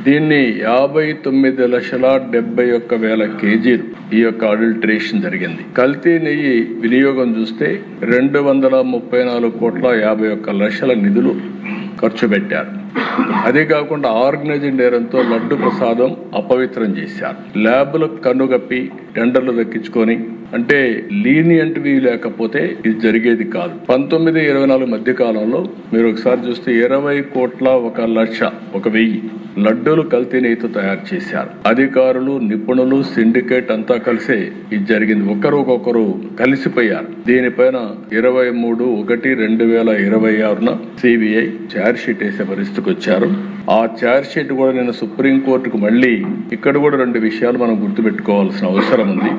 దీన్ని 59,71,000 కేజీలు ఈ యొక్క అడల్టరేషన్ జరిగింది. కల్తీ నెయ్యి వినియోగం చూస్తే 234,51,00,000 నిధులు ఖర్చు పెట్టారు. అదే కాకుండా ఆర్గనైజ్డ్ నేరంతో లడ్డు ప్రసాదం అపవిత్రం చేశారు. ల్యాబ్లకు కన్నుగప్పి టెండర్లు దక్కించుకొని, అంటే లీనియంట్ వి లేకపోతే ఇది జరిగేది కాదు. 19-24 మధ్య కాలంలో మీరు ఒకసారి చూస్తే 20,01,00,000 లడ్డూలు కల్తీ నెయ్యితో తయారు చేశారు. అధికారులు, నిపుణులు, సిండికేట్ అంతా కలిసే ఇది జరిగింది. ఒకరు కలిసిపోయారు. దీనిపైన 23/1/2026 సిబిఐ ఛార్జ్ షీట్ వేసే పరిస్థితికి వచ్చారు. ఆ ఛార్జ్ షీట్ కూడా నేను సుప్రీంకోర్టుకు మళ్ళీ ఇక్కడ కూడా 2 విషయాలు మనం గుర్తుపెట్టుకోవాల్సిన అవసరం ఉంది.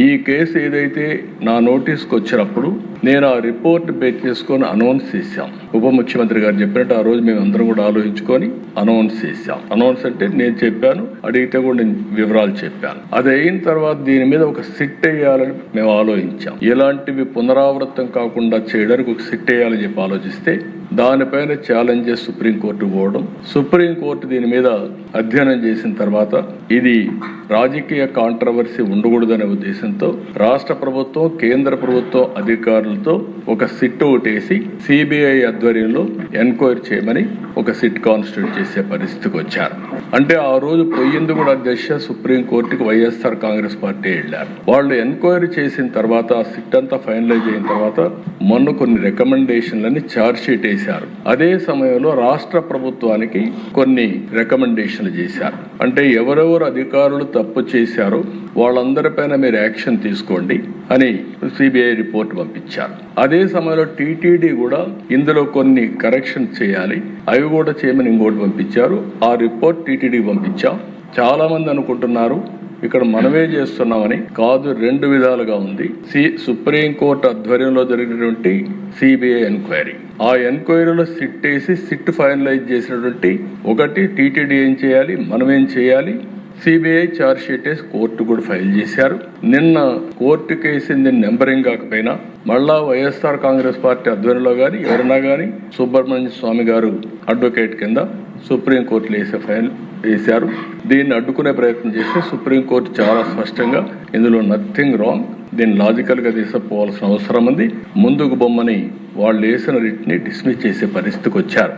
ఈ కేసు ఏదైతే నా నోటీస్కి వచ్చినప్పుడు నేను ఆ రిపోర్ట్ బేస్ చేసుకొని అనౌన్స్ చేశాం. ఉప ముఖ్యమంత్రి గారు చెప్పినట్టు ఆ రోజు మేము అందరం కూడా ఆలోచించుకొని అనౌన్స్ చేశాం. అనౌన్స్ అంటే నేను చెప్పాను, అడిగితే కూడా నేను వివరాలు చెప్పాను. అది అయిన తర్వాత దీని మీద ఒక సిట్ వేయాలని మేము ఆలోచించాం. ఇలాంటివి పునరావృతం కాకుండా చేయడానికి ఒక సిట్ వేయాలని చెప్పి ఆలోచిస్తే దానిపైన ఛాలెంజెస్ సుప్రీంకోర్టు పోవడం, సుప్రీంకోర్టు దీని మీద అధ్యయనం చేసిన తర్వాత ఇది రాజకీయ కాంట్రవర్సీ ఉండకూడదనే ఉద్దేశంతో రాష్ట్ర ప్రభుత్వం, కేంద్ర ప్రభుత్వం అధికారులతో ఒక సిట్ ఒకటేసి సిబిఐ ఆధ్వర్యంలో ఎంక్వైరీ చేయమని ఒక సిట్ కాన్స్టిట్యూట్ చేసే పరిస్థితికి వచ్చారు. అంటే ఆ రోజు పోయింది కూడా అధ్యక్ష సుప్రీంకోర్టుకి వైఎస్ఆర్ కాంగ్రెస్ పార్టీ వెళ్ళారు. వాళ్ళు ఎంక్వైరీ చేసిన తర్వాత ఆ సిట్ అంతా ఫైనలైజ్ అయిన తర్వాత మొన్న కొన్ని రికమెండేషన్లని ఛార్జ్ షీట్ వేశారు. అదే సమయంలో రాష్ట్ర ప్రభుత్వానికి కొన్ని రికమెండేషన్లు చేశారు. అంటే ఎవరెవరు అధికారులు తప్పు చేశారో వాళ్ళందరిపైన మీరు యాక్షన్ తీసుకోండి అని సిబిఐ రిపోర్ట్ పంపించారు. అదే సమయంలో టీటీడీ కూడా ఇందులో కొన్ని కరెక్షన్ చేయాలి, అవి కూడా చేయమని ఇంకోటి పంపించారు. ఆ రిపోర్ట్ టీటీడీ పంపించాం. చాలా మంది అనుకుంటున్నారు ఇక్కడ మనమే చేస్తున్నామని. కాదు, 2 విధాలుగా ఉంది. సుప్రీంకోర్టు ఆధ్వర్యంలో జరిగినటువంటి సిబిఐ ఎంక్వైరీ, ఆ ఎంక్వైరీలో సిట్ వేసి సిట్ ఫైనలైజ్ చేసినటువంటి ఒకటి టీటీడీ ఏం చేయాలి, మనం ఏం చేయాలి, సిబిఐ ఛార్జ్ షీట్ వేసి కోర్టు కూడా ఫైల్ చేశారు. నిన్న కోర్టు కేసింది నెంబరింగ్ కాకపోయినా మళ్ళా వైఎస్ఆర్ కాంగ్రెస్ పార్టీ ఆధ్వర్యంలో కానీ ఎవరైనా కానీ సుబ్రహ్మణ్య స్వామి గారు అడ్వకేట్ కింద సుప్రీంకోర్టులో ఫైల్ వేశారు. దీన్ని అడ్డుకునే ప్రయత్నం చేస్తే సుప్రీంకోర్టు చాలా స్పష్టంగా ఇందులో నథింగ్ రాంగ్, దీన్ని లాజికల్ గా తీసుకుపోవాల్సిన అవసరం ఉంది, ముందుకు బొమ్మని వాళ్ళు వేసిన రిట్ని డిస్మిస్ చేసే పరిస్థితికి వచ్చారు.